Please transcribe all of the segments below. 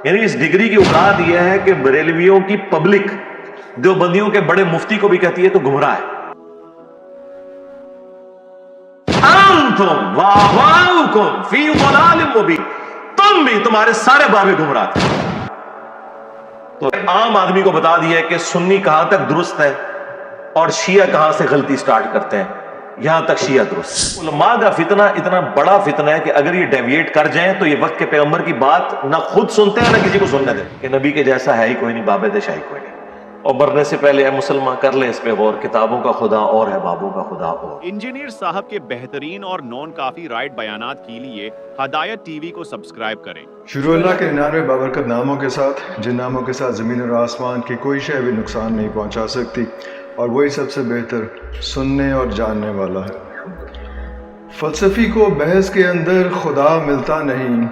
یعنی اس ڈگری کی اولاد یہ ہے کہ بریلویوں کی پبلک دیوبندیوں کے بڑے مفتی کو بھی کہتی ہے تو گمراہ ہے. انتم وآباؤکم فی ضلال مبین، تم بھی تمہارے سارے بابے گمراہ تھے. تو عام آدمی کو بتا دیا کہ سنی کہاں تک درست ہے اور شیعہ کہاں سے غلطی سٹارٹ کرتے ہیں. یہاں تک شیعہ درست. علماء کا فتنہ اتنا بڑا فتنہ ہے کہ اگر یہ ڈیویٹ کر جائیں تو یہ وقت کے پیغمبر کی بات نہ خود سنتے ہیں نہ کسی کو سننے دیں کہ نبی کے جیسا ہے ہی کوئی نہیں، باب دشا ہی کوئی نہیں. اور مرنے سے پہلے اے مسلمان کر لیں اس پہ غور، کتابوں کا خدا اور ہے بابوں کا خدا اور. انجینئر صاحب کے بہترین اور نان کافی رائٹ بیانات کے لیے ہدایت ٹی وی کو سبسکرائب کریں. شروع اللہ کے 99 بابرکت ناموں کے ساتھ، جن ناموں کے ساتھ زمین اور آسمان کی کوئی شے بھی نقصان نہیں پہنچا سکتی، اور وہی سب سے بہتر سننے اور جاننے والا ہے. فلسفی کو بحث کے اندر خدا ملتا نہیں،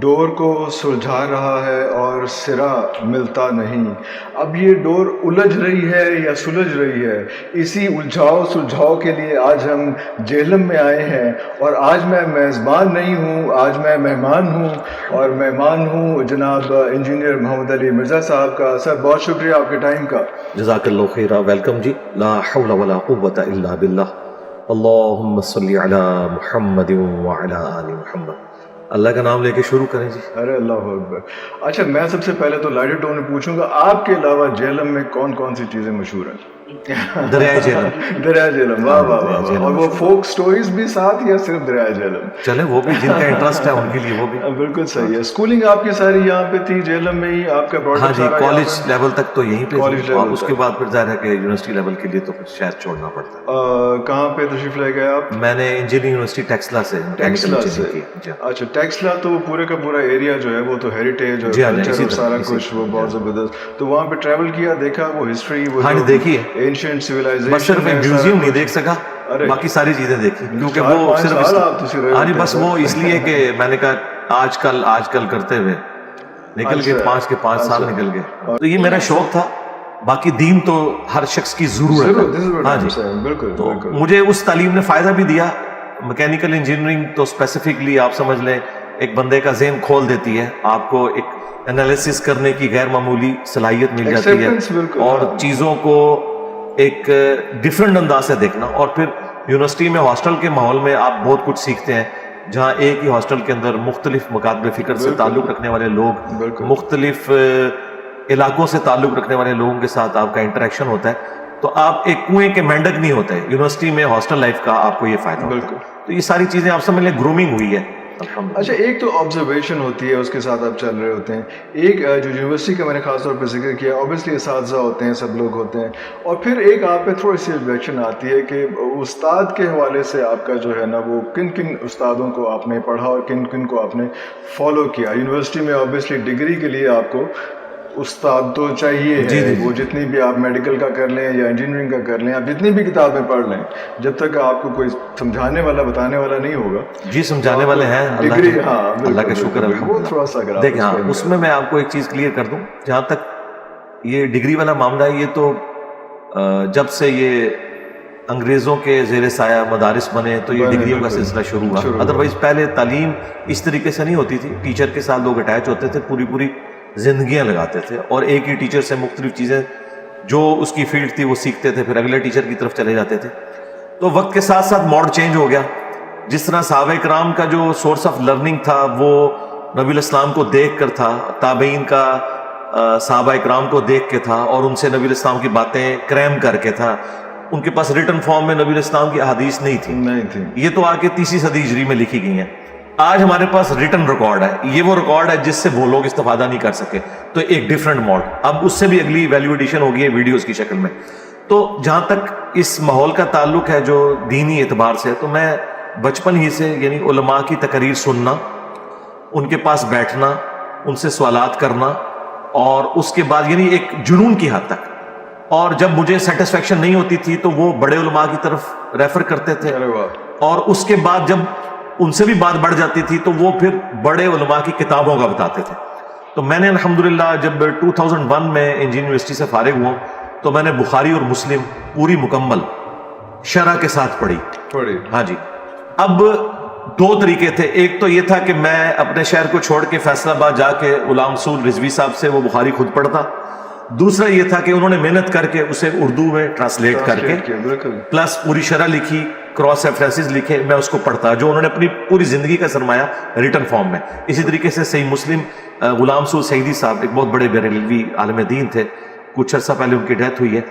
ڈور کو سلجھا رہا ہے اور سرا ملتا نہیں. اب یہ ڈور الجھ رہی ہے یا سلجھ رہی ہے، اسی الجھاؤ سلجھاؤ کے لیے آج ہم جہلم میں آئے ہیں. اور آج میں میزبان نہیں ہوں، آج میں مہمان ہوں، اور مہمان ہوں جناب انجینئر محمد علی مرزا صاحب کا. سر بہت شکریہ آپ کے ٹائم کا. جزاک اللہ خیرہ، ویلکم جی. لا حول ولا قوت الا باللہ. اللہم صلی علی محمد وعلی آل محمد. اللہ کا نام لے کے شروع کریں جی. ارے اللہ اکبر. اچھا، میں سب سے پہلے تو لائٹر ٹون میں پوچھوں گا، آپ کے علاوہ جہلم میں کون کون سی چیزیں مشہور ہیں؟ دریائے جہلم. دریائے جہلم، واہ واہ واہ. اور وہ فوک سٹوریز بھی ساتھ یا صرف دریائے جہلم؟ چلیں وہ بھی جن کا انٹرسٹ ہے ان کے لیے وہ بھی. بالکل صحیح ہے. اسکولنگ آپ کی ساری یہاں پہ تھی جہلم میں ہی؟ آپ کا ہاں جی، کالج لیول تک تو یہیں پہ، اور اس کے بعد پھر ظاہر ہے کہ یونیورسٹی لیول کے لیے تو پھر شاید چھوڑنا پڑتا ہے. کہاں پہ تشریف لے گئے آپ؟ میں نے انجینئرنگ یونیورسٹی ٹیکسلا سے. ٹیکسلا سے. اچھا، ٹیکسلا تو پورے کا پورا ایریا جو ہے وہ تو ہیریٹیج اور کلچر اور سارا کچھ وہ بہت زبردست. تو وہاں پہ ٹریول کیا، دیکھا وہ ہسٹری، وہ دیکھی ہے. Ancient civilization. بس صرف میوزیم نہیں دیکھ سکا، باقی ساری چیزیں دیکھی، کیونکہ وہ صرف ہاں جی بس وہ اس لیے کہ میں نے کہا آج کل کرتے ہوئے نکل گئے 5 سال نکل گئے. تو یہ میرا شوق تھا. باقی دین تو ہر شخص کی ضرورت ہے. ہاں جی بالکل. تو مجھے اس تعلیم نے فائدہ بھی دیا. میکینیکل انجینئرنگ تو اسپیسیفکلی آپ سمجھ لیں ایک بندے کا ذہن کھول دیتی ہے، آپ کو ایک انالیسس کرنے کی غیر معمولی صلاحیت مل جاتی ہے اور چیزوں کو ایک ڈفرنٹ انداز سے دیکھنا. اور پھر یونیورسٹی میں ہاسٹل کے ماحول میں آپ بہت کچھ سیکھتے ہیں، جہاں ایک ہی ہاسٹل کے اندر مختلف مکاتب فکر سے تعلق رکھنے والے لوگ، مختلف علاقوں سے تعلق رکھنے والے لوگوں کے ساتھ آپ کا انٹریکشن ہوتا ہے. تو آپ ایک کنویں کے مینڈک نہیں ہوتے. یونیورسٹی میں ہاسٹل لائف کا آپ کو یہ فائدہ ہوتا ہے. تو یہ ساری چیزیں آپ سمجھ لیں گرومنگ ہوئی ہے. اچھا، ایک تو آبزرویشن ہوتی ہے، اس کے ساتھ آپ چل رہے ہوتے ہیں. ایک جو یونیورسٹی کا میں نے خاص طور پہ ذکر کیا، اوبیسلی اساتذہ ہوتے ہیں، سب لوگ ہوتے ہیں، اور پھر ایک آپ پہ تھوڑی سی آبجیکشن آتی ہے کہ استاد کے حوالے سے آپ کا جو ہے نا وہ کن کن استادوں کو آپ نے پڑھا اور کن کن کو آپ نے فالو کیا. یونیورسٹی میں اوبیسلی ڈگری کے لیے آپ کو استاد تو چاہیے ہے. وہ جتنی بھی آپ میڈیکل کا کر لیں یا انجینئرنگ کا کر لیں، آپ جتنی بھی کتابیں پڑھ لیں، جب تک آپ کو کوئی سمجھانے والا بتانے والا نہیں ہوگا. جی سمجھانے والے ہیں ڈگری. ہاں اللہ کا شکر ہے. وہ تھوڑا سا اگر دیکھیں ہاں اس میں آپ کو ایک چیز کلیئر کر دوں. جہاں تک یہ ڈگری والا معاملہ ہے، یہ تو جب سے یہ انگریزوں کے زیر سایہ مدارس بنے تو یہ ڈگریوں کا سلسلہ شروع ہوا. ادروائز پہلے تعلیم اس طریقے سے نہیں ہوتی تھی. ٹیچر کے ساتھ لوگ اٹیچ ہوتے تھے، پوری زندگیاں لگاتے تھے، اور ایک ہی ٹیچر سے مختلف چیزیں جو اس کی فیلڈ تھی وہ سیکھتے تھے، پھر اگلے ٹیچر کی طرف چلے جاتے تھے. تو وقت کے ساتھ ساتھ موڈ چینج ہو گیا. جس طرح صحابہ کرام کا جو سورس آف لرننگ تھا وہ نبی علیہ السلام کو دیکھ کر تھا، تابعین کا صحابہ کرام کو دیکھ کے تھا، اور ان سے نبی علیہ السلام کی باتیں کریم کر کے تھا. ان کے پاس ریٹن فارم میں نبی علیہ السلام کی احادیث نہیں تھی. یہ تو آ کے 3 صدی ہجری میں لکھی گئی ہیں. آج ہمارے پاس ریٹن ریکارڈ ہے. یہ وہ ریکارڈ ہے جس سے وہ لوگ استفادہ نہیں کر سکے. تو ایک ڈیفرنٹ موڈ. اب اس سے بھی اگلی ویلیو ایڈیشن ہوگی ہے ویڈیوز کی شکل میں. تو جہاں تک اس ماحول کا تعلق ہے جو دینی اعتبار سے، تو میں بچپن ہی سے یعنی علماء کی تقریر سننا، ان کے پاس بیٹھنا، ان سے سوالات کرنا، اور اس کے بعد یعنی ایک جنون کی حد تک. اور جب مجھے سیٹسفیکشن نہیں ہوتی تھی تو وہ بڑے علماء کی طرف ریفر کرتے تھے، اور اس کے بعد جب ان سے بھی بات بڑھ جاتی تھی تو وہ پھر بڑے علماء کی کتابوں کا بتاتے تھے. تو میں نے الحمدللہ جب 2001 میں انجینئرنگ یونیورسٹی سے فارغ ہوا تو میں نے بخاری اور مسلم پوری مکمل شرح کے ساتھ پڑھی. ہاں جی. اب دو طریقے تھے. ایک تو یہ تھا کہ میں اپنے شہر کو چھوڑ کے فیصل آباد جا کے غلام رسول رضوی صاحب سے وہ بخاری خود پڑھتا. دوسرا یہ تھا کہ انہوں نے محنت کر کے اسے اردو میں ٹرانسلیٹ کر کے پلس پوری شرح لکھی, کراس ریفرنسز لکھے, میں اس کو پڑھتا, جو انہوں نے اپنی پوری زندگی کا سرمایہ ریٹن فارم میں. اسی طریقے سے صحیح مسلم غلام رسول سعیدی صاحب ایک بہت بڑے بریلوی عالم دین تھے, کچھ عرصہ پہلے ان کی ڈیتھ ہوئی ہے.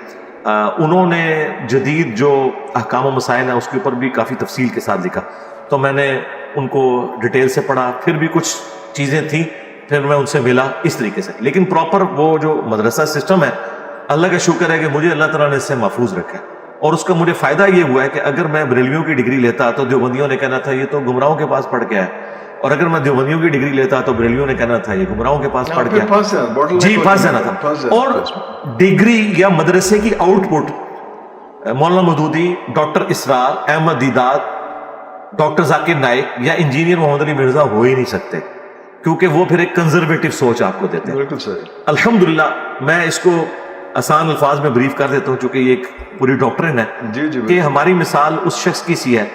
انہوں نے جدید جو احکام و مسائل ہیں اس کے اوپر بھی کافی تفصیل کے ساتھ لکھا, تو میں نے ان کو ڈیٹیل سے پڑھا. پھر بھی کچھ چیزیں تھیں, پھر میں ان سے ملا اس طریقے سے. لیکن پراپر وہ جو مدرسہ سسٹم ہے, اللہ کا شکر ہے کہ مجھے اللہ تعالیٰ نے اس سے محفوظ رکھا ہے. اور اس کا مجھے فائدہ یہ ہوا ہے کہ اگر میں بریلویوں کی ڈگری لیتا تو دیوبندیوں نے کہنا تھا یہ تو گمراہوں کے پاس پڑھ کے آیا, اور اگر میں دیوبندیوں کی ڈگری لیتا تو بریلویوں نے کہنا تھا یہ گمراہوں کے پاس پڑھ کے آیا. جی, پھنس جانا تھا. اور ڈگری یا مدرسے کی out put Maulana Maududi, doctor اسرار احمد دیداد, ڈاکٹر ذاکر نائک یا انجینئر محمد علی مرزا ہو ہی نہیں سکتے, کیونکہ وہ پھر ایک کنزرویٹو سوچ آپ کو دیتے ہیں. بالکل صحیح. الحمدللہ میں اس کو آسان الفاظ میں بریف کر دیتا ہوں, چونکہ یہ ایک پوری ڈاکٹرن ہے کہ ہماری مثال اس شخص کی سی ہے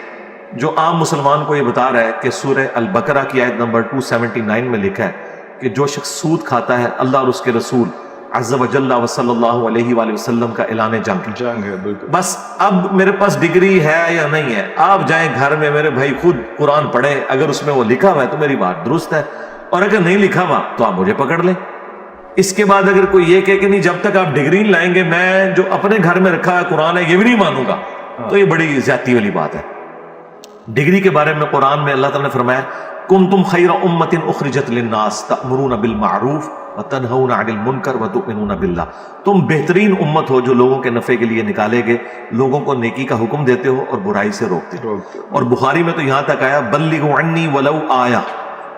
جو عام مسلمان کو یہ بتا رہا ہے کہ سورہ البقرہ کی آیت نمبر 279 میں لکھا ہے کہ جو شخص سود کھاتا ہے اللہ اور اس کے رسول عز و جل و صلی اللہ علیہ وآلہ وسلم کا اعلان جنگ ہے. بالکل. بس اب میرے پاس ڈگری ہے یا نہیں ہے, آپ جائیں گھر میں میرے بھائی خود قرآن پڑھیں, اگر اس میں وہ لکھا ہوا ہے تو میری بات درست ہے, اور اگر نہیں لکھا ہوا تو آپ مجھے پکڑ لیں. اس کے بعد اگر کوئی یہ کہے کہ نہیں جب تک آپ ڈگری نہیں لائیں گے میں جو اپنے گھر میں رکھا ہے قرآن ہے یہ بھی نہیں مانوں گا, تو یہ بڑی زیادتی والی بات ہے. ڈگری کے بارے میں قرآن میں اللہ تعالیٰ نے فرمایا کنتم خیر امت اخرجت للناس تأمرون بالمعروف وتنہون عن المنکر وتؤمنون باللہ. تم بہترین امت ہو جو لوگوں کے نفع کے لیے نکالے گئے, لوگوں کو نیکی کا حکم دیتے ہو اور برائی سے روکتے ہو. اور بخاری میں تو یہاں تک آیا بلغوا عنی ولو آیا,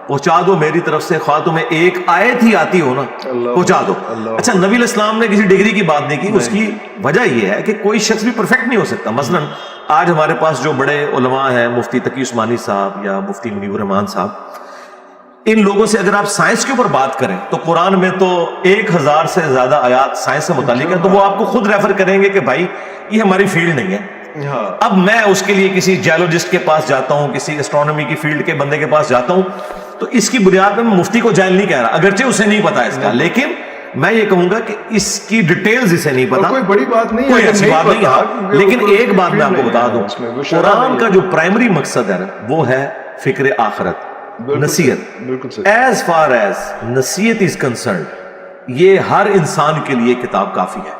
پہنچا دو میری طرف سے, خواہ تمہیں ایک آیت ہی آتی ہو نا پہنچا دو. اچھا, نبی علیہ السلام نے کسی ڈگری کی بات نہیں کی, اس کی وجہ یہ ہے کہ کوئی شخص بھی پرفیکٹ نہیں ہو سکتا. مثلا آج ہمارے پاس جو بڑے علماء ہیں, مفتی تقی عثمانی صاحب یا مفتی منیب الرحمان صاحب, ان لوگوں سے اگر آپ سائنس کے اوپر بات کریں تو قرآن میں تو 1000 سے زیادہ آیات سائنس سے متعلق ہیں, تو وہ آپ کو خود ریفر کریں گے کہ بھائی یہ ہماری فیلڈ نہیں ہے. اب میں اس کے لیے کسی جیولوجسٹ کے پاس جاتا ہوں, کسی ایسٹرونومی کی فیلڈ کے بندے کے پاس جاتا ہوں, تو اس کی بنیاد میں مفتی کو جاہل نہیں کہہ رہا, اگرچہ اسے نہیں پتا اس کا, لیکن میں یہ کہوں گا کہ اس کی ڈیٹیلز اسے نہیں پتا, کوئی بڑی بات نہیں, کوئی ایسی بات نہیں ہے. لیکن ایک بات میں آپ کو بتا دوں, قرآن کا جو پرائمری مقصد ہے وہ ہے فکر آخرت, نصیحت. ایز فار ایز نصیحت از کنسرنڈ, یہ ہر انسان کے لیے کتاب کافی ہے,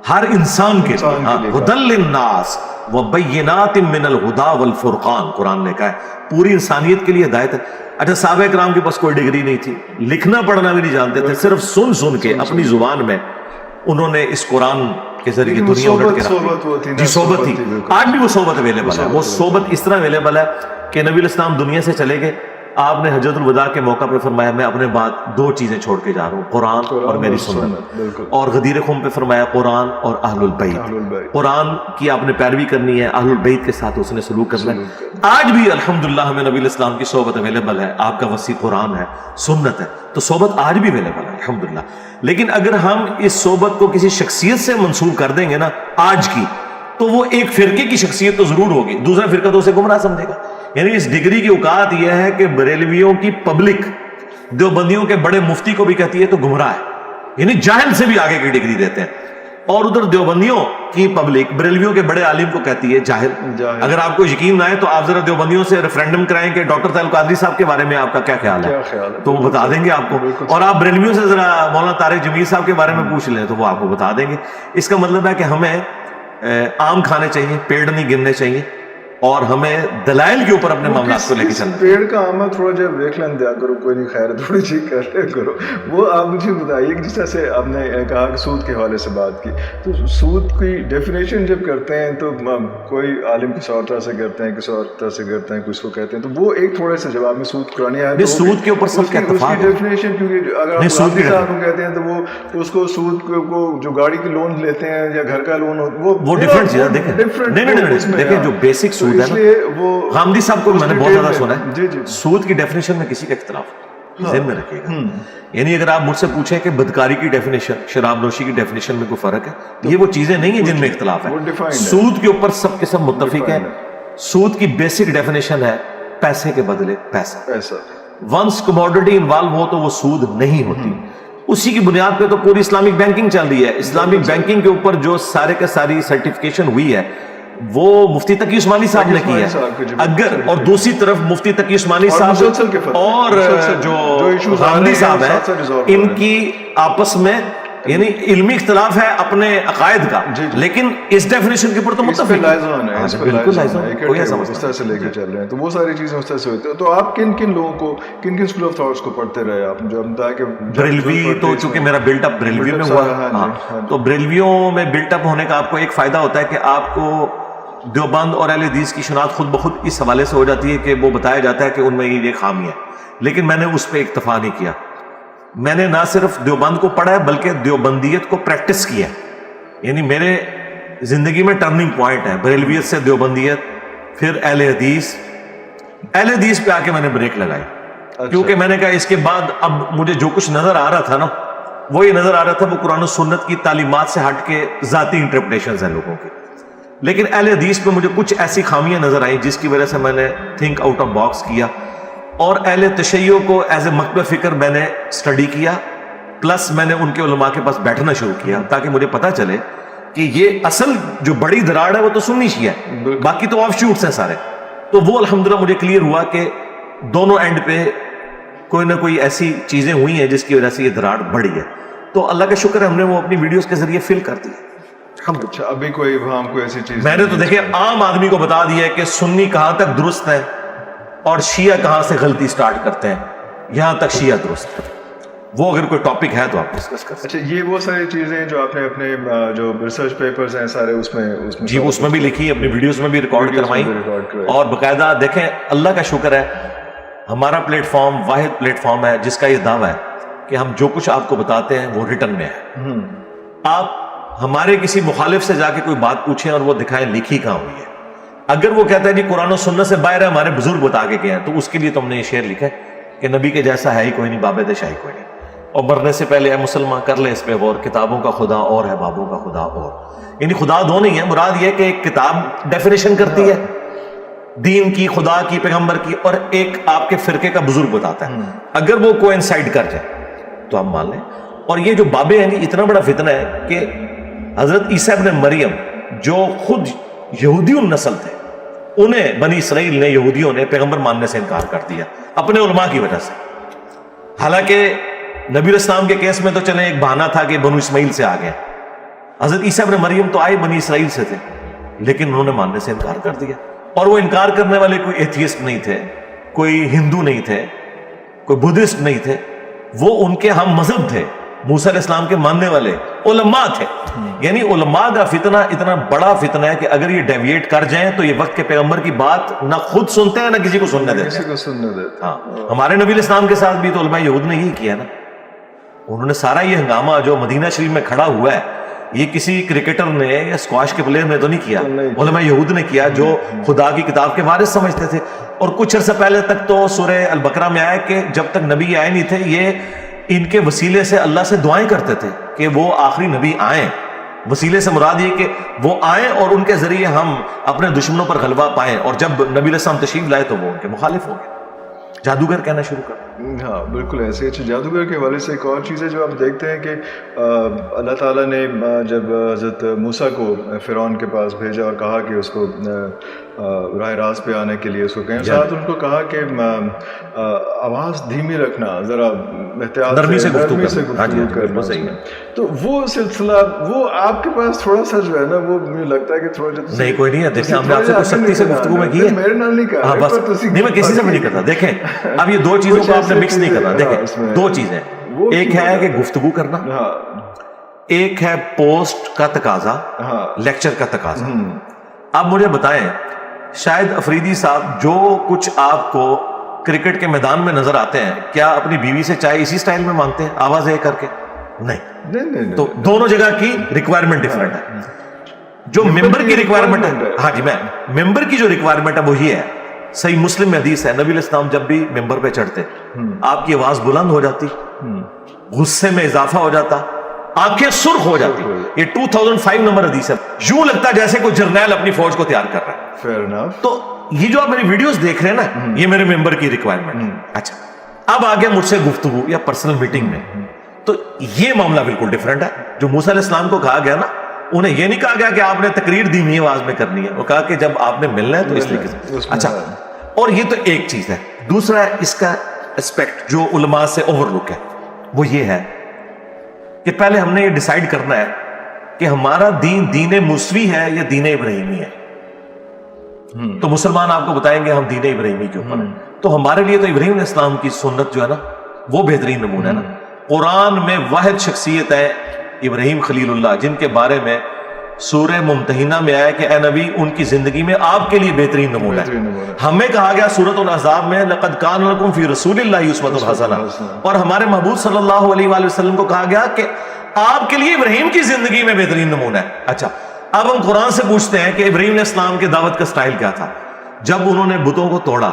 ہر انسان کے لیے. ہدی للناس وبینات من الہدی والفرقان, قرآن نے کہا ہے پوری انسانیت کے لیے ہدایت ہے. اچھا, صحابہ کرام کے پاس کوئی ڈگری نہیں تھی, لکھنا پڑھنا بھی نہیں جانتے تھے, صرف سن سن کے اپنی زبان میں انہوں نے اس قرآن کے ذریعے دنیا الٹ کے رکھی. جی, صحبت تھی. آج بھی وہ صحبت اویلیبل ہے. وہ صحبت اس طرح اویلیبل ہے کہ نبی علیہ السلام دنیا سے چلے گئے, آپ نے حجۃ الوداع کے موقع پہ فرمایا میں اپنے بعد 2 چیزیں چھوڑ کے جا رہا ہوں, قرآن اور میری سنت. اور غدیر خم پہ فرمایا قرآن اور اہل البیت. قرآن کی آپ نے پیروی کرنی ہے, اہل البیت کے ساتھ اس نے سلوک کرنا ہے. آج بھی الحمدللہ ہمیں نبی علیہ السلام کی صحبت اویلیبل ہے, آپ کا وسیع قرآن ہے, سنت ہے, تو صحبت آج بھی اویلیبل ہے الحمدللہ. لیکن اگر ہم اس صحبت کو کسی شخصیت سے منسوب کر دیں گے نا آج کی, تو وہ ایک فرقے کی شخصیت تو ضرور ہوگی, دوسرا فرقہ تو اسے گمراہ سمجھے گا. یعنی اس ڈگری کی اوقات یہ ہے کہ بریلویوں کی پبلک دیوبندیوں کے بڑے مفتی کو بھی کہتی ہے تو گمراہ ہے, یعنی جاہل سے بھی آگے کی ڈگری دیتے ہیں. اور ادھر دیوبندیوں کی پبلک بریلویوں کے بڑے عالم کو کہتی ہے جاہل. اگر آپ کو یقین نہ آئے تو آپ ذرا دیوبندیوں سے ریفرینڈم کرائیں کہ ڈاکٹر طاہر القادری صاحب کے بارے میں آپ کا کیا خیال ہے, تو وہ بتا دیں گے آپ کو. اور آپ بریلویوں سے ذرا مولانا طارق جمیل صاحب کے بارے میں پوچھ لیں تو وہ آپ کو بتا دیں گے. اس کا مطلب ہے کہ ہمیں آم کھانے چاہیے, پیڑ نہیں گرنے چاہیے, اور ہمیں دلائل کے اوپر اپنے معاملات کو لے کے چلنا. پیڑ کا آمد تھوڑا جب دیکھ لیں دیا کرو, کوئی نہیں, خیر تھوڑی سی کر لیا کرو. وہ آپ مجھے بتائیے کہ جس طرح سے آپ نے کہا کہ سود کے حوالے سے بات کی, تو سود کی ڈیفینیشن جب کرتے ہیں تو کوئی عالم کسی اور طرح سے کرتے ہیں, کسی اور طرح سے کرتے ہیں, کچھ کو کہتے ہیں, تو وہ ایک تھوڑے سے جواب میں سود قرآن آیا ہے سود کے اوپر سب کا اتفاق ہے. ڈیفینیشن کیونکہ اگر آپ صاحب کو کہتے ہیں تو وہ اس کو سود کو جو گاڑی کی لون لیتے ہیں یا گھر کا لون وہ ڈفرینٹ چیز ہے. دیکھیں دیکھیں جو بیسک سود ہے نا, غامدی صاحب کو میں نے بہت زیادہ سنا ہے, سود کی ڈیفینیشن میں کسی کا اختلاف ذہن میں رکھیے گا. یعنی اگر آپ مجھ سے پوچھیں کہ بدکاری کی ڈیفینیشن, شراب نوشی کی ڈیفینیشن میں کوئی فرق ہے, یہ وہ چیزیں نہیں ہیں جن میں اختلاف ہے. سود کے اوپر سب کے سب متفق ہیں. سود کی بیسک ڈیفینیشن ہے پیسے کے بدلے پیسہ. ایسا ونس کموڈٹی انوالو ہو تو وہ سود نہیں ہوتی. اسی کی بنیاد پہ تو پوری اسلامک بینکنگ چل رہی ہے. اسلامک بینکنگ کے اوپر جو سارے کا ساری سرٹیفکیشن ہوئی ہے وہ مفتی تقی عثمانی صاحب نے کی ہے. اگر اور دوسری طرف مفتی تقی عثمانی صاحب اور جو غامدی صاحب ہیں ان کی آپس میں یعنی علمی اختلاف ہے اپنے عقائد کا, لیکن اس ڈیفینیشن کے اوپر تو متفق لائزون ہے, بالکل لائزون کوئی ایسا اس طرح سے لے کے چل رہے ہیں. تو وہ ساری چیزیں اس طرح سے ہوتی ہیں. تو آپ کن کن لوگوں کو, کن کن اسکول آف تھاٹس کو پڑھتے رہے آپ, جو ہم بتایا کہ بریلوی, تو چونکہ میرا بلٹ اپ بریلوی میں ہوا, تو بریلویوں میں بلٹ اپ ہونے کا آپ کو ایک فائدہ ہوتا ہے کہ آپ کو دیوبند اور اہل حدیث کی شناخت خود بخود اس حوالے سے ہو جاتی ہے کہ وہ بتایا جاتا ہے کہ ان میں یہ خامی ہے. لیکن میں نے اس پہ اکتفا نہیں کیا. میں نے نہ صرف دیوبند کو پڑھا ہے بلکہ دیوبندیت کو پریکٹس کیا. یعنی میرے زندگی میں ٹرننگ پوائنٹ ہے بریلویت سے دیوبندیت, پھر اہل حدیث پہ آ کے میں نے بریک لگائی. کیونکہ میں نے کہا اس کے بعد اب مجھے جو کچھ نظر آ رہا تھا نا, وہ یہ نظر آ رہا تھا وہ قرآن و سنت کی تعلیمات سے ہٹ کے ذاتی انٹرپریٹیشنز ہیں لوگوں کی. لیکن اہل حدیث پہ مجھے کچھ ایسی خامیاں نظر آئیں جس کی وجہ سے میں نے تھنک آؤٹ آف باکس کیا, اور اہل تشیع کو ایز اے مکتب فکر میں نے اسٹڈی کیا, پلس میں نے ان کے علماء کے پاس بیٹھنا شروع کیا تاکہ مجھے پتا چلے کہ یہ اصل جو بڑی دراڑ ہے وہ تو سنی شیعہ ہے, باقی تو آف شوٹس ہیں سارے. تو وہ الحمدللہ مجھے کلیئر ہوا کہ دونوں اینڈ پہ کوئی نہ کوئی ایسی چیزیں ہوئی ہیں جس کی وجہ سے یہ دراڑ بڑھی ہے. تو اللہ کا شکر ہے ہم نے وہ اپنی ویڈیوز کے ذریعے فل کر دی. اچھا, ابھی کوئی ہم کوئی ایسی چیز میں نے تو دیکھیں عام آدمی کو بتا دیا ہے کہ سنی کہاں تک درست ہے اور شیعہ کہاں سے غلطی سٹارٹ کرتے ہیں, یہاں تک شیعہ درست ہے. وہ اگر کوئی ٹاپک ہے تو آپ ڈسکس کر سکتے ہیں. اچھا, یہ وہ ساری چیزیں جو آپ نے اپنے جو ریسرچ پیپرز ہیں سارے اس میں جی اس میں بھی لکھی, اپنی ویڈیوز میں بھی ریکارڈ کروائی, اور باقاعدہ دیکھیں اللہ کا شکر ہے ہمارا پلیٹ فارم واحد پلیٹ فارم ہے جس کا یہ دعویٰ ہے کہ ہم جو کچھ آپ کو بتاتے ہیں وہ ریٹن میں ہے. آپ ہمارے کسی مخالف سے جا کے کوئی بات پوچھیں اور وہ دکھائیں لکھی کہاں ہوئی ہے. اگر وہ کہتا ہے جی قرآن و سنت سے باہر ہے, ہمارے بزرگ بتا کے گئے ہیں, تو اس کے لیے تو ہم نے یہ شعر لکھا ہے کہ نبی کے جیسا ہے ہی کوئی نہیں, بابے شاہی کوئی نہیں, اور مرنے سے پہلے اے مسلمان کر لے اس پہ غور, کتابوں کا خدا اور ہے بابوں کا خدا اور. یعنی خدا دو نہیں ہے, مراد یہ کہ ایک کتاب ڈیفینیشن کرتی ہے دین کی, خدا کی, پیغمبر کی, اور ایک آپ کے فرقے کا بزرگ بتاتا ہے. اگر وہ کوئنسائڈ کر جائے تو آپ مان لیں. اور یہ جو بابے ہیں اتنا بڑا فتنہ ہے کہ حضرت عیسیٰ ابن مریم جو خود یہودی النسل تھے, انہیں بنی اسرائیل نے, یہودیوں نے پیغمبر ماننے سے انکار کر دیا اپنے علماء کی وجہ سے. حالانکہ نبی الاسلام کے کیس میں تو چلے ایک بہانہ تھا کہ بنو اسماعیل سے آ گئے, حضرت عیسیٰ ابن مریم تو آئے بنی اسرائیل سے تھے, لیکن انہوں نے ماننے سے انکار کر دیا. اور وہ انکار کرنے والے کوئی ایتھیسٹ نہیں تھے, کوئی ہندو نہیں تھے, کوئی بدھسٹ نہیں تھے, وہ ان کے ہم مذہب تھے, موسیٰ علیہ السلام کے ماننے والے علماء تھے. یعنی علماء کا فتنہ اتنا بڑا فتنہ ہے کہ اگر یہ ڈیویٹ کر جائیں تو یہ وقت کے پیغمبر کی بات نہ خود سنتے ہیں نہ کسی کو سننے دیتے. ہاں, ہمارے نبی علیہ السلام کے ساتھ بھی تو علماء یہود نے یہی کیا نا. انہوں نے سارا یہ ہنگامہ جو مدینہ شریف میں کھڑا ہوا ہے یہ کسی کرکٹر نے یا اسکواش کے پلیئر نے تو نہیں کیا, علماء یہود نے کیا جو خدا کی کتاب کے وارث سمجھتے تھے. اور کچھ عرصہ پہلے تک تو سورہ البقرہ میں آیا کہ جب تک نبی آئے نہیں تھے یہ ان کے وسیلے سے اللہ سے دعائیں کرتے تھے کہ وہ آخری نبی آئیں. وسیلے سے مراد یہ کہ وہ آئیں اور ان کے ذریعے ہم اپنے دشمنوں پر غلبہ پائیں. اور جب نبی علیہ السلام تشریف لائے تو وہ ان کے مخالف ہو گئے, جادوگر کہنا شروع کر. ہاں بالکل ایسے. اچھا, جادوگر کے حوالے سے ایک اور چیز ہے جو آپ دیکھتے ہیں کہ اللہ تعالیٰ نے جب حضرت موسیٰ کو فرعون کے پاس بھیجا اور کہا کہ اس کو راہ راست پہ آنے کے لیے اس کو کہیں, ساتھ ان کو کہا کہ آواز دھیمی رکھنا, ذرا احتیاط نرمی سے گفتگو کرنا. تو وہ سلسلہ وہ آپ کے پاس تھوڑا سا جو ہے نا وہ مجھے لگتا ہے کہ تھوڑا نہیں کوئی نہیں ہے. دیکھیں ہم نے آپ سے کوئی سختی سے گفتگو میں کی ہے, میرے نام نہیں کہا, نہیں میں کسی سے بھی نہیں کرتا. دیکھیں اب یہ دو چیزوں کو آپ نے مکس نہیں کرنا. دیکھیں دو چیزیں, ایک ہے کہ گفتگو کرنا, ایک ہے پوسٹ کا تقاضا, لیکچر کا تقاضا. آپ مجھے بتائیں شاید افریدی صاحب جو کچھ آپ کو کرکٹ کے میدان میں نظر آتے ہیں کیا اپنی بیوی سے چائے اسی سٹائل میں مانگتے ہیں آواز اے کر کے؟ نہیں. تو دونوں جگہ کی ریکوائرمنٹ ڈفرنٹ ہے. جو ممبر کی ریکوائرمنٹ ہے, ہاں جی میں ممبر کی جو ریکوائرمنٹ ہے وہ یہ ہے, صحیح مسلم میں حدیث ہے نبی علیہ السلام جب بھی ممبر پہ چڑھتے آپ کی آواز بلند ہو جاتی, غصے میں اضافہ ہو جاتا, آنکھیں سرخ ہو جاتی. یہ 2005 نمبر حدیث ہے. یوں لگتا جیسے کوئی جرنیل اپنی فوج کو تیار کر رہا ہے. Fair enough. تو یہ جو آپ میری ویڈیوز دیکھ رہے ہیں نا, یہ میرے ممبر کی ریکوائرمنٹ. اچھا, اب آگے مجھ سے گفتگو یا پرسنل میٹنگ میں, تو یہ معاملہ بالکل ڈیفرنٹ ہے. جو موسیٰ علیہ السلام کو کہا گیا نا, انہیں یہ نہیں کہا گیا کہ آپ نے تقریر دھیمی آواز میں کرنی ہے, وہ کہا کہ جب آپ نے ملنا ہے تو اس لیے. اچھا, اور یہ تو ایک چیز ہے. دوسرا اس کا اسپیکٹ جو علماء سے اوور لک ہے, وہ یہ ہے کہ پہلے ہم نے یہ ڈیسائیڈ کرنا ہے کہ ہمارا دین دین موسوی ہے یا دین ابراہیمی ہے. تو مسلمان آپ کو بتائیں گے ہم دین ابراہیمی کے اوپر ہیں, تو ہمارے لیے تو ابراہیم علیہ السلام کی سنت جو ہے نا, وہ بہترین نمونہ ہے نا. قرآن میں واحد شخصیت ہے ابراہیم خلیل اللہ, جن کے بارے میں سورہ ممتحنہ میں آیا کہ اے نبی ان کی زندگی میں آپ کے لیے بہترین نمونہ ہے. ہمیں کہا گیا سورۃ الاحزاب میں لقد کان لکم فی رسول اللہ اسوۃ حسنہ, اور ہمارے محبوب صلی اللہ علیہ وآلہ وسلم کو کہا گیا کہ آپ کے لیے ابراہیم کی زندگی میں بہترین نمونہ ہے. اچھا, اب ہم قرآن سے پوچھتے ہیں کہ ابراہیم علیہ السلام کے دعوت کا سٹائل کیا تھا. جب انہوں نے بتوں کو توڑا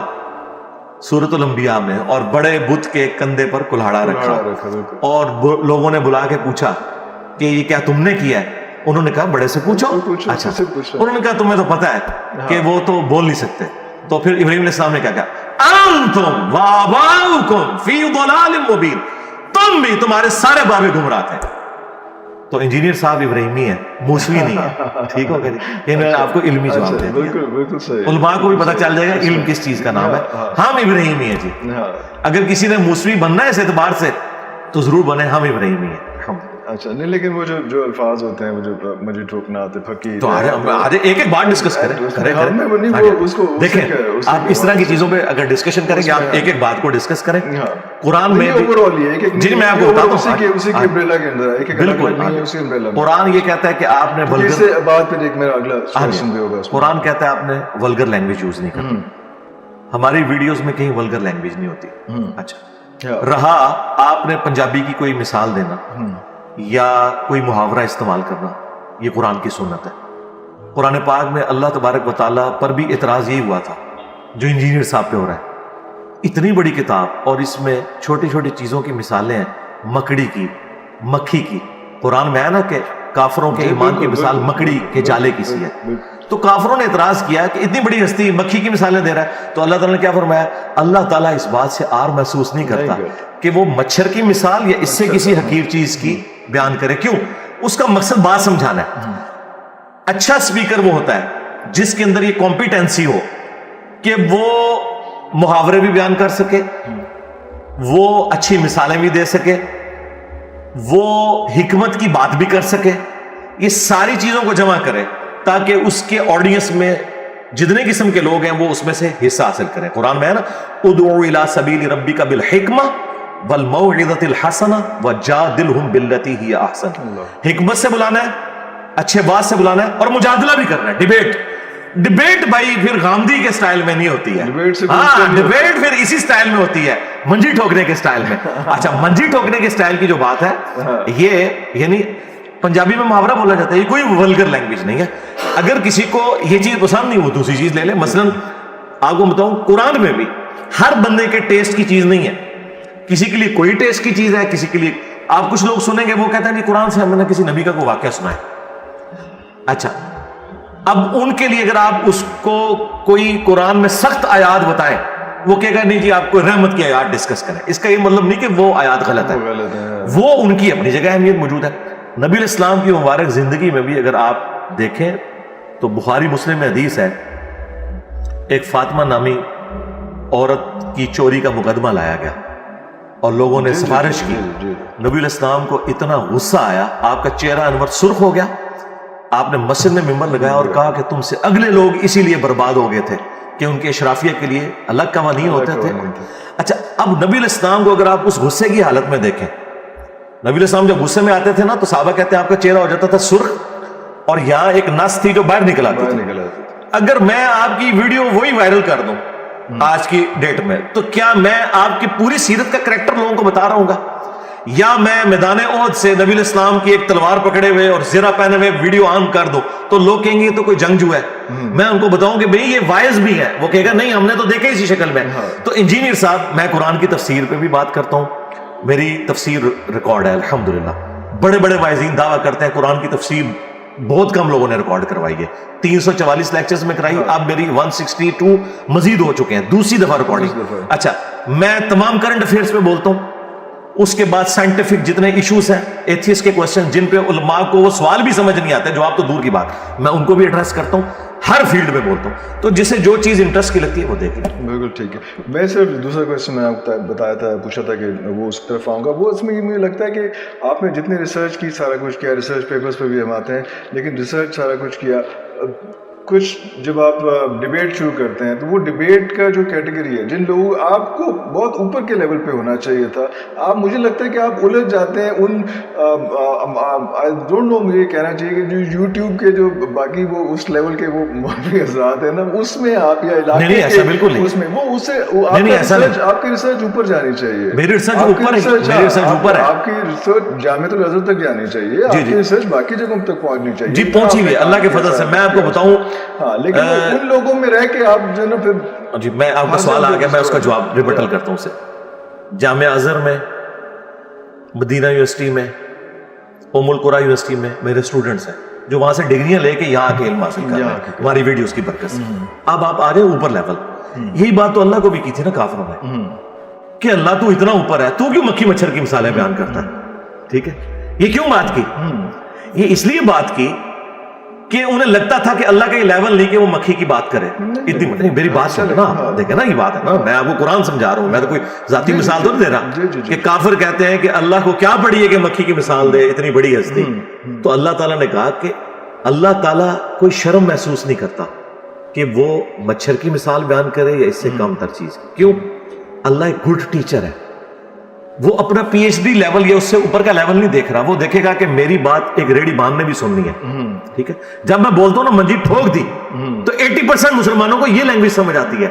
سورۃ الانبیاء میں, اور بڑے بت کے کندھے پر کلہاڑا رکھا, اور لوگوں نے بلا کے پوچھا کہ یہ کیا تم نے کیا ہے, انہوں نے کہا بڑے سے پوچھو. اچھا, انہوں نے کہا تمہیں تو پتا ہے کہ وہ تو بول نہیں سکتے. تو پھر ابراہیم علیہ السلام نے کیا کہا, انتم وآباؤکم فی ضلال مبین, تم بھی تمہارے سارے بابے گمراہ تھے. تو انجینئر صاحب ابراہیمی ہے, موسوی نہیں ہے. ٹھیک ہو گیا, یہ میں نے آپ کو علمی جواب دے دیا. بالکل صحیح. علماء کو بھی پتا چل جائے گا علم کس چیز کا نام ہے. ہم ابراہیمی ہیں جی. اگر کسی نے موسوی بننا ہے اس اعتبار سے تو ضرور بنے, ہم ابراہیمی ہیں. اچھا نہیں, لیکن وہ جو الفاظ ہوتے ہیں وہ جو مجھے ٹوکنا آتے فقیر, تو آج ایک ایک بات ڈسکس کریں. دیکھیں, آپ اس طرح کی چیزوں پہ اگر ڈسکشن کریں گے, آپ ایک ایک بات کو ڈسکس کریں. قرآن میں جی میں آپ کو بتاتا ہوں, بالکل قرآن یہ کہتا ہے کہ آپ نے قرآن کہتا ہے آپ نے ولگر لینگویج یوز نہیں کرنا. ہماری ویڈیوز میں کہیں ولگر لینگویج نہیں ہوتی. اچھا, رہا آپ نے پنجابی کی کوئی مثال دینا یا کوئی محاورہ استعمال کرنا, یہ قرآن کی سنت ہے. قرآن پاک میں اللہ تبارک و تعالیٰ پر بھی اعتراض یہی ہوا تھا جو انجینئر صاحب پہ ہو رہا ہے. اتنی بڑی کتاب اور اس میں چھوٹی چھوٹی چیزوں کی مثالیں ہیں, مکڑی کی, مکھی کی. قرآن میں ہے نا کہ کافروں کے ایمان کی مثال مکڑی کے جالے کی سی ہے. تو کافروں نے اعتراض کیا کہ اتنی بڑی ہستی مکھی کی مثالیں دے رہا ہے. تو اللہ تعالیٰ نے کیا فرمایا, اللہ تعالیٰ اس بات سے آر محسوس نہیں کرتا کہ وہ مچھر کی مثال یا اس سے کسی حقیر چیز کی بیان کرے. کیوں؟ اس کا مقصد بات سمجھانا ہے. اچھا سپیکر وہ ہوتا ہے جس کے اندر یہ کمپیٹنسی ہو کہ وہ محاورے بھی بیان کر سکے, وہ اچھی مثالیں بھی دے سکے, وہ حکمت کی بات بھی کر سکے. یہ ساری چیزوں کو جمع کرے تاکہ اس کے آڈینس میں جتنے قسم کے لوگ ہیں وہ اس میں سے حصہ حاصل کریں. قرآن میں ہے نا, ادعو الی سبیل ربک بالحکمہ والموعظۃ الحسنہ وجادلہم باللتی ہی احسن. حکمت سے بلانا ہے, اچھے بات سے بلانا ہے, اور مجادلہ بھی کرنا ہے. ڈبیٹ بھائی پھر غامدی کے سٹائل میں نہیں ہوتی ہے. ہاں, ڈبیٹ پھر اسی سٹائل میں ہوتی ہے, منجی ٹھوکنے کے سٹائل میں. اچھا, منجی ٹھوکنے کے سٹائل کی جو بات ہے یہ یعنی پنجابی میں محاورہ بولا جاتا ہے, یہ کوئی ولگر لینگویج نہیں ہے. اگر کسی کو یہ چیز پسند نہیں, وہ دوسری چیز لے لے. مثلا آپ کو بتاؤں, قرآن میں بھی ہر بندے کے ٹیسٹ کی چیز نہیں ہے. کسی کے لیے کوئی ٹیسٹ کی چیز ہے, کسی کے لیے. آپ کچھ لوگ سنیں گے وہ کہتے ہیں کہ قرآن سے ہم نے کسی نبی کا کوئی واقعہ سنا ہے. اچھا, اب ان کے لیے اگر آپ اس کو کوئی قرآن میں سخت آیات بتائیں, وہ کہے گا نہیں جی آپ کو رحمت کی آیات ڈسکس کریں. اس کا یہ مطلب نہیں کہ وہ آیات غلط ہے, وہ ان کی اپنی جگہ اہمیت موجود ہے. نبی علیہ السلام کی مبارک زندگی میں بھی اگر آپ دیکھیں تو بخاری مسلم میں حدیث ہے, ایک فاطمہ نامی عورت کی چوری کا مقدمہ لایا گیا اور لوگوں نے سفارش کی. نبی علیہ السلام کو اتنا غصہ آیا, آپ کا چہرہ انور سرخ ہو گیا. آپ نے مسجد میں ممبر لگایا اور کہا کہ تم سے اگلے لوگ اسی لیے برباد ہو گئے تھے کہ ان کے اشرافیہ کے لیے الگ قوانین ہوتے تھے. اچھا, اب نبی علیہ السلام کو اگر آپ اس غصے کی حالت میں دیکھیں, نبی علیہ السلام جب غصے میں آتے تھے نا تو صحابہ کہتے ہیں آپ کا چہرہ ہو جاتا تھا سرخ اور یہاں ایک نس تھی جو باہر نکل آتی تھی. اگر میں آپ کی ویڈیو وہی وائرل کر دوں آج کی ڈیٹ میں, تو کیا میں آپ کی پوری سیرت کا کریکٹر لوگوں کو بتا رہا ہوں گا, یا میں میدان احد سے نبی علیہ السلام کی ایک تلوار پکڑے ہوئے اور زرہ پہنے ہوئے ویڈیو آن کر دو تو لوگ کہیں گے تو کوئی جنگجو ہے. میں ان کو بتاؤں کہ بھئی یہ وائز بھی ہے, وہ کہے گا نہیں ہم نے تو دیکھا اسی شکل میں. تو انجینئر صاحب, میں قرآن کی تفسیر پہ بھی بات کرتا ہوں, میری تفسیر ریکارڈ ہے الحمدللہ. بڑے بڑے وائزین دعویٰ کرتے ہیں قرآن کی تفسیر بہت کم لوگوں نے ریکارڈ کروائی ہے. 344 لیکچرز میں کرائی, اب میری 162 مزید ہو چکے ہیں, دوسری دفعہ ریکارڈنگ. اچھا, میں تمام کرنٹ افیئرز پہ بولتا ہوں, اس کے بعد سائنٹیفک جتنے ایشوز ہیں, ایتھیسٹ کے کوسچن جن پہ علماء کو وہ سوال بھی سمجھ نہیں آتے, جواب تو دور کی بات, میں ان کو بھی ایڈریس کرتا ہوں, ہر فیلڈ میں بولتا ہوں. تو جسے جو چیز انٹرسٹ کی لگتی ہے وہ دیکھ لیں. بالکل ٹھیک ہے. میں صرف دوسرا کویشچن میں آپ کو بتایا تھا, پوچھا تھا کہ وہ اس طرف آؤں گا, وہ اس میں مجھے لگتا ہے کہ آپ نے جتنی ریسرچ کی, سارا کچھ کیا, ریسرچ پیپرز پہ بھی ہم آتے ہیں, لیکن ریسرچ سارا کچھ کیا, کچھ جب آپ ڈبیٹ شروع کرتے ہیں تو وہ ڈبیٹ کا جو کیٹیگری ہے, جن لوگوں آپ کو بہت اوپر کے لیول پہ ہونا چاہیے تھا, آپ مجھے لگتا ہے کہ آپ الجھ جاتے ہیں ان آئی ڈونٹ نو, مجھے کہنا چاہیے کہ جو یوٹیوب کے جو باقی وہ اس لیول کے وہ مولوی حضرات ہیں نا, اس میں آپ یا علاقے کے اس میں وہ اس سے آپ کی ریسرچ اوپر جانی چاہیے. میری ریسرچ اوپر ہے, آپ کی ریسرچ جامعۃ الازہر تک جانی چاہیے, آپ کی ریسرچ باقی جگہوں تک پہنچنی چاہیے. جی پہنچی ہوئی ہے اللہ کے فضل سے. میں آپ کو بتاؤں, ہاں, لیکن ان لوگوں میں رہ کے آپ جو نا پھر جی میں آپ کا سوال آ گیا, میں اس کا جواب ریبٹل کرتا ہوں اسے. جامعہ ازہر میں, مدینہ یونیورسٹی میں, ام القرا یونیورسٹی میں میرے اسٹوڈنٹس ہیں جو وہاں سے ڈگریاں لے کے یہاں آ کے علم حاصل کر رہے ہیں ہماری ویڈیوز کی برکت سے. اب آپ آ رہے ہیں اوپر لیول. یہی بات تو اللہ کو بھی کی تھی نا کافروں نے, کہ اللہ تو اتنا اوپر ہے, تو کیوں مکھی مچھر کی مثالیں بیان کرتا ہے. ٹھیک ہے, یہ کیوں بات کی؟ یہ اس لیے بات کی کہ انہیں لگتا تھا کہ اللہ کا یہ لیول نہیں کہ وہ مکھی کی بات کرے. اتنی میری بات سنو نا, دیکھیں نا, یہ بات ہے نا, میں آپ کو قرآن سمجھا رہا ہوں, میں تو کوئی ذاتی مثال تو نہیں دے رہا کہ کافر کہتے ہیں کہ اللہ کو کیا پڑی ہے کہ مکھی کی مثال دے, اتنی بڑی ہستی. تو اللہ تعالیٰ نے کہا کہ اللہ تعالیٰ کوئی شرم محسوس نہیں کرتا کہ وہ مچھر کی مثال بیان کرے یا اس سے کم تر چیز. کیوں؟ اللہ ایک گڈ ٹیچر ہے, وہ اپنا پی ایچ ڈی لیول یا اس سے اوپر کا لیول نہیں دیکھ رہا, وہ دیکھے گا کہ میری بات ایک ریڈی بان نے بھی سننی ہے. ٹھیک ہے, جب میں بولتا ہوں نا منجی ٹھوک دی, تو 80% مسلمانوں کو یہ لینگویج سمجھ آتی ہے.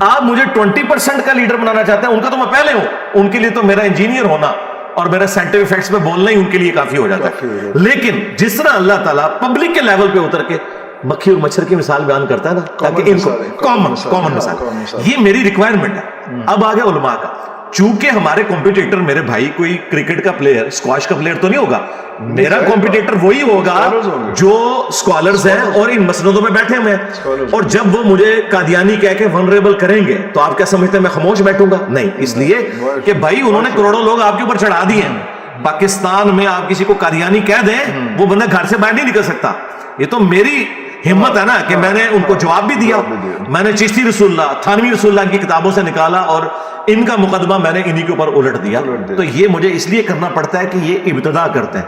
آپ مجھے 20% کا لیڈر بنانا چاہتے ہیں, ان کا تو میں پہلے ہوں, ان کے لیے تو میرا انجینئر ہونا اور میرا سائنٹیفک فیکٹس پہ بولنا ہی ان کے لیے کافی ہو جاتا ہے. لیکن جس طرح اللہ تعالیٰ پبلک کے لیول پہ اتر کے مکھی اور مچھر کی مثال بیان کرتا ہے نا, تاکہ ان کو کامن مثال, یہ میری ریکوائرمنٹ ہے. اب آگے علماء کا, چونکہ ہمارے کمپیٹیٹر میرے بھائی کوئی کرکٹ کا پلیئر, اسکواش کا پلیئر تو نہیں ہوگا, میرا کمپیٹیٹر وہی ہوگا جو اسکالرز ہیں اور ان مسندوں میں بیٹھے ہوئے ہیں. اور جب وہ مجھے قادیانی کہہ کے ونریبل کریں گے تو آپ کیا سمجھتے ہیں میں خاموش بیٹھوں گا؟ نہیں, اس لیے کہ بھائی انہوں نے کروڑوں لوگ آپ کے اوپر چڑھا دیے ہیں. پاکستان میں آپ کسی کو قادیانی کہہ دیں, وہ بندہ گھر سے باہر نہیں نکل سکتا. یہ تو میری ہمت ہے نا کہ میں نے ان کو جواب بھی دیا. میں نے چشتی رسول اللہ, تھانوی رسول اللہ کی کتابوں سے نکالا اور ان کا مقدمہ میں نے انہی کے اوپر الٹ دیا. تو یہ مجھے اس لیے کرنا پڑتا ہے کہ یہ ابتدا کرتے ہیں.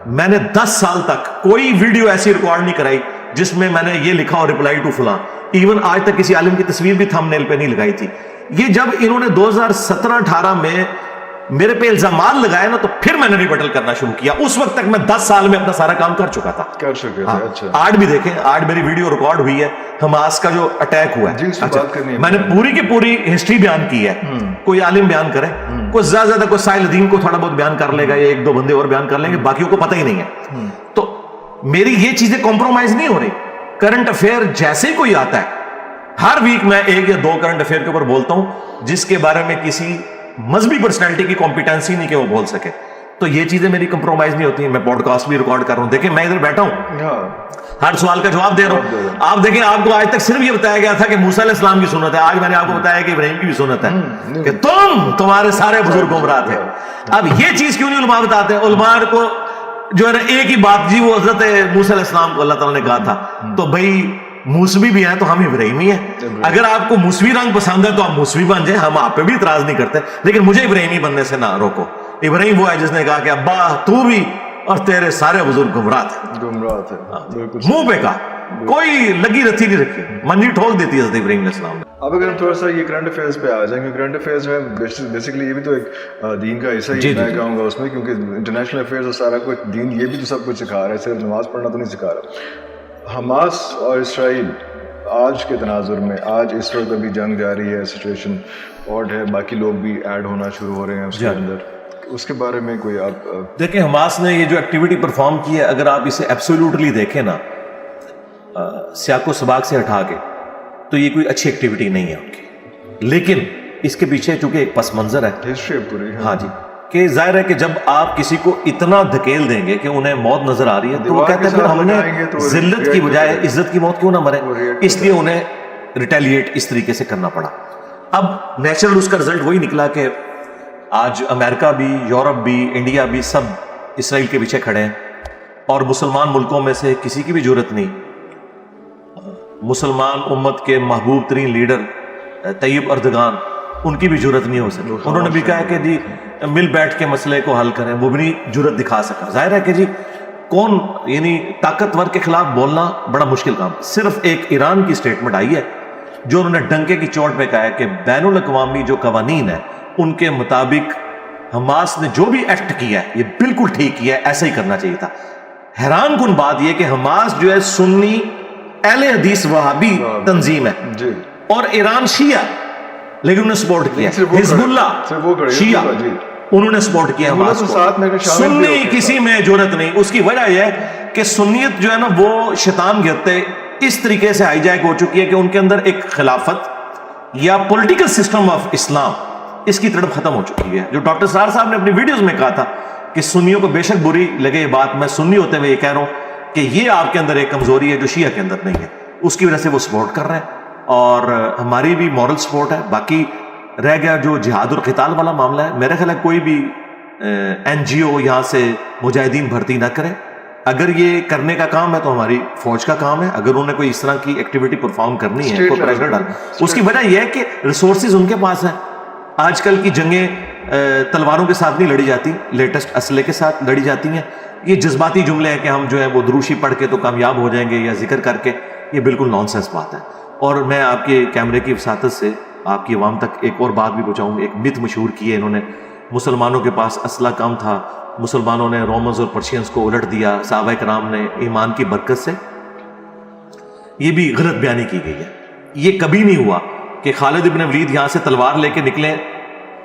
میں نے 10 سال تک کوئی ویڈیو ایسی ریکارڈ نہیں کرائی جس میں میں نے یہ لکھا اور ریپلائی ٹو فلاں. ایون آج تک کسی عالم کی تصویر بھی تھم نیل پہ نہیں لگائی تھی. یہ جب انہوں نے 2017-18 میں میرے پہ الزامات لگائے نا, تو پھر میں نے ریبٹل کرنا شروع کیا. اس وقت تک میں 10 سال میں اپنا سارا کام کر چکا تھا. آج بھی دیکھیں, آج میری ویڈیو ریکارڈ ہوئی ہے, حماس کا جو اٹیک ہوا ہے, میں نے پوری کی پوری ہسٹری بیان کی ہے. کوئی عالم بیان کرے, کوئی زیادہ کوئی سائل الدین کو تھوڑا بہت بیان کر لے گا, یا 1-2 بندے اور بیان کر لیں گے, باقیوں کو پتہ ہی نہیں ہے. تو میری یہ چیزیں کمپرومائز نہیں ہو رہی. کرنٹ افیئر جیسے ہی کوئی آتا ہے, ہر ویک میں 1 یا 2 کرنٹ افیئر کے اوپر بولتا ہوں جس کے بارے میں کسی مذہبی پرسنالٹی کی کمپیٹنسی نہیں کہ وہ بول سکے. تو یہ چیزیں میری کمپرومائز نہیں ہوتی. میں پوڈ کاسٹ بھی ریکارڈ کر رہا ہوں. دیکھیں میں ادھر بیٹھا ہوں, ہر سوال کا جواب دے رہا ہوں. آپ دیکھیں, آپ کو آج تک صرف یہ بتایا گیا تھا کہ موسیٰ علیہ السلام کی سنت ہے, آج میں نے آپ کو بتایا کہ ابراہیم کی بھی سنت ہے, کہ تمہارے سارے بزرگ گمراہ تھے. اب یہ چیز کیوں نہیں علماء بتاتے؟ علماء کو جو ہے نا ایک ہی بات, جی وہ حضرت موسیٰ علیہ السلام کو اللہ تعالیٰ نے کہا تھا, تو بھائی موسوی بھی ہیں تو ہم ابراہیمی ہیں. اگر آپ کو موسوی رنگ پسند ہے تو آپ موسوی بن جائیں, ہم آپ پہ بھی اعتراض نہیں کرتے, لیکن مجھے ابراہیمی بننے سے نہ روکو. ابراہیم وہ ہے جس نے کہا کہ ابا تو بھی اور تیرے سارے بزرگ گمراہ تھے. منہ پہ کہا, کوئی لگی رتھی نہیں رکھی, منجی ٹھوک دیتی ہے حضرت ابراہیم علیہ السلام نے. اب اگر ہم تھوڑا سا یہ کرنٹ افیئرز پہ آ جائیں گے, کرنٹ افیئرز میں بیسکلی یہ بھی تو ایک دین کا حصہ ہی میں کہوں گا اس میں, کیونکہ انٹرنیشنل افیئرز اور سارا کچھ دین یہ بھی تو سب کچھ سکھا رہا ہے, صرف نماز پڑھنا تو نہیں سکھا رہا. حماس اور اسرائیل آج کے تناظر میں, آج اس وقت ابھی جنگ جاری ہے, سچویشن آڈ ہے, باقی لوگ بھی ایڈ ہونا شروع ہو رہے ہیں اس کے اندر, اس کے بارے میں کوئی آپ دیکھیں. حماس نے یہ جو ایکٹیویٹی پرفارم کی ہے, اگر آپ اسے ایبسولوٹلی دیکھیں نا, سیاق و سباق سے ہٹا کے, تو یہ کوئی اچھی ایکٹیویٹی نہیں ہے ان کی. لیکن اس کے پیچھے چونکہ ایک پس منظر ہے, ہسٹری پوری. ہاں جی, کہ ظاہر ہے کہ جب آپ کسی کو اتنا دھکیل دیں گے کہ انہیں موت نظر آ رہی ہے تو وہ کہتے ہیں پھر ہم نے ذلت کی بجائے عزت کی موت کیوں نہ مرے، اس لیے انہیں ریٹیلیٹ اس طریقے سے کرنا پڑا۔ اب نیچرل اس کا رزلٹ وہی نکلا کہ آج امریکہ بھی، یورپ بھی، انڈیا بھی سب اسرائیل کے پیچھے کھڑے ہیں، اور مسلمان ملکوں میں سے کسی کی بھی جرت نہیں، مسلمان امت کے محبوب ترین لیڈر طیب اردگان، ان کی بھی جرت نہیں ہو سکی، انہوں نے بھی کہا کہ جی مل بیٹھ کے مسئلے کو حل کریں، وہ بھی نہیں جرت دکھا سکا۔ ظاہر ہے کہ جی کون، یعنی طاقتور کے خلاف بولنا بڑا مشکل کام۔ صرف ایک ایران کی سٹیٹمنٹ آئی ہے جو انہوں نے ڈنکے کی چوٹ پہ کہا ہے کہ بین الاقوامی جو قوانین ہیں ان کے مطابق حماس نے جو بھی ایکٹ کیا ہے یہ بالکل ٹھیک کیا ہے، ایسا ہی کرنا چاہیے تھا۔ حیران کن بات یہ کہ حماس جو ہے سنی اہل حدیث وہابی تنظیم ہے اور ایران شیعہ، لیکن انہوں نے سپورٹ کیا، حزب اللہ شیعہ انہوں نے سپورٹ کیا حماس کو، سنی کسی میں جرت نہیں۔ اس کی وجہ یہ ہے کہ سنیت جو ہے نا وہ شیطان گرتے اس طریقے سے ہائی جیک ہو چکی ہے کہ ان کے اندر ایک خلافت یا پولیٹیکل سسٹم آف اسلام اس کی تڑپ ختم ہو چکی ہے۔ جو ڈاکٹر سرار صاحب نے اپنی ویڈیوز میں کہا تھا کہ سنیوں کو بے شک بری لگے یہ بات، میں سنی ہوتے ہوئے یہ کہہ رہا ہوں کہ یہ آپ کے اندر ایک کمزوری ہے جو شیعہ کے اندر نہیں ہے، اس کی وجہ سے وہ سپورٹ کر رہے ہیں اور ہماری بھی مورل سپورٹ ہے۔ باقی رہ گیا جو جہاد اور قتال والا معاملہ ہے، میرا خیال ہے کوئی بھی این جی او یہاں سے مجاہدین بھرتی نہ کرے، اگر یہ کرنے کا کام ہے تو ہماری فوج کا کام ہے، اگر انہوں نے کوئی اس طرح کی ایکٹیویٹی پرفارم کرنی ہے کوئی پریشر ڈال، اس کی وجہ یہ ہے کہ ریسورسز ان کے پاس ہیں۔ آج کل کی جنگیں تلواروں کے ساتھ نہیں لڑی جاتی، لیٹسٹ اسلحے کے ساتھ لڑی جاتی ہیں۔ یہ جذباتی جملے ہیں کہ ہم جو ہے وہ دروشی پڑھ کے تو کامیاب ہو جائیں گے یا ذکر کر کے، یہ بالکل نانسنس بات ہے۔ اور میں آپ کے کیمرے کی وساطت سے آپ کی عوام تک ایک اور بات بھی پہنچاؤں گا۔ ایک مت مشہور کی ہے انہوں نے، مسلمانوں کے پاس اسلحہ کم تھا، مسلمانوں نے رومنز اور پرشینز کو الٹ دیا، صحابہ کرام نے ایمان کی برکت سے، یہ بھی غلط بیانی کی گئی ہے۔ یہ کبھی نہیں ہوا کہ خالد ابن ولید یہاں سے تلوار لے کے نکلے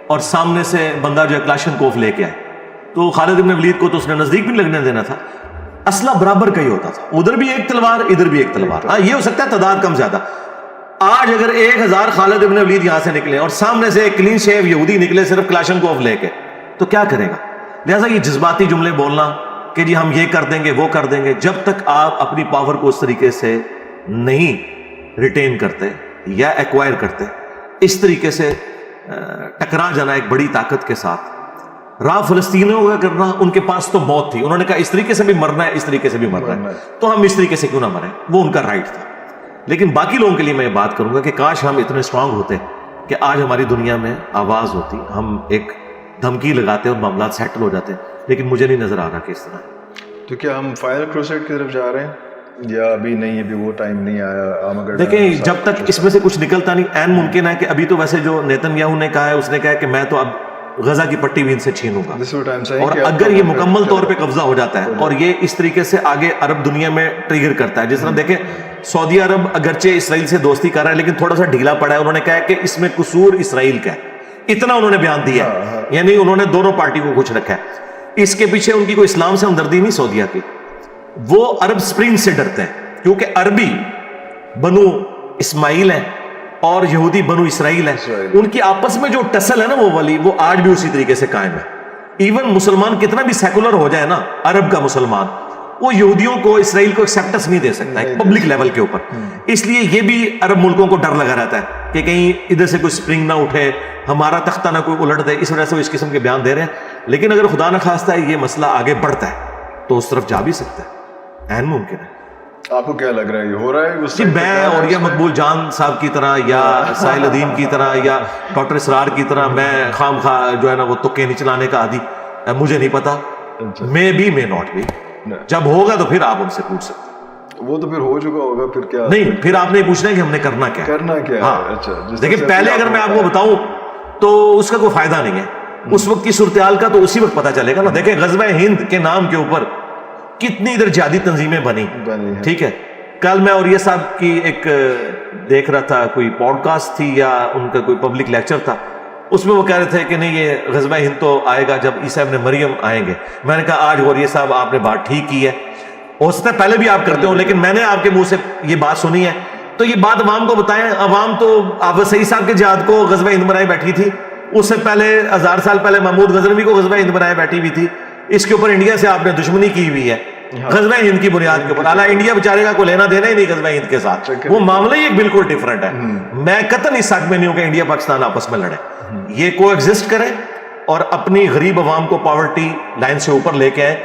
اور سامنے سے بندہ جو ہے کلاشنکوف لے کے آئے، تو خالد ابن ولید کو تو اس نے نزدیک بھی لگنے دینا تھا، اسلحہ برابر کا ہی ہوتا تھا، ادھر بھی ایک تلوار ادھر بھی ایک تلوار۔ ہاں یہ ہو سکتا ہے تعداد کم زیادہ، آج اگر 1000 خالد ابن ولید یہاں سے نکلے اور سامنے سے ایک کلین شیو یہودی نکلے صرف کلاشنکوف لے کے، تو کیا کرے گا؟ لہٰذا یہ جذباتی جملے بولنا کہ جی ہم یہ کر دیں گے وہ کر دیں گے، جب تک آپ اپنی پاور کو اس طریقے سے نہیں ریٹین کرتے یا ایکوائر کرتے، اس طریقے سے ٹکرا جانا ایک بڑی طاقت کے ساتھ، راہ فلسطینیوں کا کرنا، ان کے پاس تو موت تھی، انہوں نے کہا اس طریقے سے بھی مرنا ہے، اس طریقے سے بھی مرنا ہے، تو ہم اس طریقے سے کیوں نہ مریں، وہ ان کا رائٹ تھا۔ لیکن باقی لوگوں کے لیے میں یہ بات کروں گا کہ کاش ہم اتنے اسٹرانگ ہوتے کہ آج ہماری دنیا میں آواز ہوتی، ہم ایک دھمکی لگاتے اور معاملات سیٹل ہو جاتے، لیکن مجھے نہیں نظر آ رہا کہ اس طرح۔ تو کیا ہم فائنل کروسیڈ کی طرف جا رہے ہیں یا ابھی نہیں، ابھی وہ ٹائم نہیں آیا؟ ہم اگر دیکھیں جب تک اس میں سے کچھ نکلتا نہیں، عین ممکن ہے کہ ابھی تو ویسے جو نیتن یاہو نے کہا ہے، اس نے کہا ہے کہ میں تو اب غزہ کی پٹی بھی ان سے چھینوں گا، اور اگر یہ مکمل طور پہ قبضہ ہو جاتا ہے اور یہ اس طریقے سے آگے عرب دنیا میں ٹریگر کرتا ہے، جس طرح دیکھیں سعودی عرب اگرچہ اسرائیل سے دوستی کر رہا ہے لیکن تھوڑا سا ڈھیلا پڑا ہے، انہوں نے کہا ہے کہ اس میں قصور اسرائیل کا ہے، اتنا انہوں نے بیان دیا ہے، یعنی انہوں نے دونوں پارٹی کو کچھ رکھا ہے۔ اس کے پیچھے ان کی کوئی اسلام سے ہمدردی نہیں سعودیہ کی، وہ عرب سپرنگ سے ڈرتے ہیں کیونکہ عربی بنو اسماعیل ہیں اور یہودی بنو اسرائیل ہیں، ان کی آپس میں جو ٹسل ہے نا وہ والی، وہ آج بھی اسی طریقے سے قائم ہے۔ ایون مسلمان کتنا بھی سیکولر ہو جائے نا، عرب کا مسلمان، وہ یہودیوں کو، اسرائیل کو ایکسیپٹنس نہیں دے سکتا ہے پبلک لیول کے اوپر، اس لیے یہ بھی عرب ملکوں کو ڈر لگا رہتا ہے کہ کہیں ادھر سے کوئی سپرنگ نہ اٹھے، ہمارا تختہ نہ کوئی الٹ دے، اس وجہ سے وہ اس قسم کے بیان دے رہے ہیں۔ لیکن اگر خدا نہ خواستہ ہے یہ مسئلہ آگے بڑھتا ہے تو اس طرف جا بھی سکتا ہے، عین ممکن ہے۔ آپ کو کیا لگ رہا ہے یہ ہو رہا ہے؟ جی میں اور یہ مقبول جان صاحب کی طرح یا ساحل ادیم کی طرح یا ڈاکٹر اسرار کی طرح میں خام خواہ جو ہے نا وہ تکے نہیں چلانے کا عادی، مجھے نہیں پتا، میں بھی میں ناٹ بھی، جب ہوگا تو پھر آپ ان سے پوچھ سکتے، وہ تو پھر ہو چکا ہوگا، پھر کیا نہیں، پھر آپ نے پوچھنا ہے کہ ہم نے کرنا کیا ہے۔ ہاں دیکھیں پہلے اگر میں آپ کو بتاؤں تو اس کا کوئی فائدہ نہیں ہے، اس وقت کی صورتحال کا تو اسی وقت پتہ چلے گا نا۔ دیکھیں غزوہ ہند کے نام کے اوپر کتنی ادھر جہادی تنظیمیں بنی، ٹھیک ہے۔ کل میں اور یہ صاحب کی ایک دیکھ رہا تھا، کوئی پوڈ کاسٹ تھی یا ان کا کوئی پبلک لیکچر تھا، اس میں وہ کہہ رہے تھے کہ نہیں یہ غزوہ ہند تو آئے گا جب عیسیٰ ابن مریم آئیں گے۔ میں نے کہا آج غوریہ صاحب آپ نے بات ٹھیک کی ہے، ہو سکتا ہے پہلے بھی آپ کرتے ہو، لیکن میں نے آپ کے منہ سے یہ بات سنی ہے تو یہ بات عوام کو بتائیں۔ عوام تو آپ سعید صاحب کے جہاد کو غزوہ ہند بنائے بیٹھی تھی، اس سے پہلے 1000 سال پہلے محمود غزنوی کو غزوہ ہند بنائے بیٹھی ہوئی تھی. اس کے اوپر انڈیا سے آپ نے دشمنی کی ہوئی ہے غزوہ ہند کی بنیاد کے اوپر. حالانکہ انڈیا بیچارے کا کوئی لینا دینا ہی نہیں غزوہ ہند کے ساتھ, وہ معاملہ ہی ایک بالکل ڈفرنٹ ہے. میں قطعاً اس حق میں نہیں ہوں کہ انڈیا پاکستان آپس میں لڑے. یہ کو ایگزسٹ کریں اور اپنی غریب عوام کو پاورٹی لائن سے اوپر لے کے آئیں.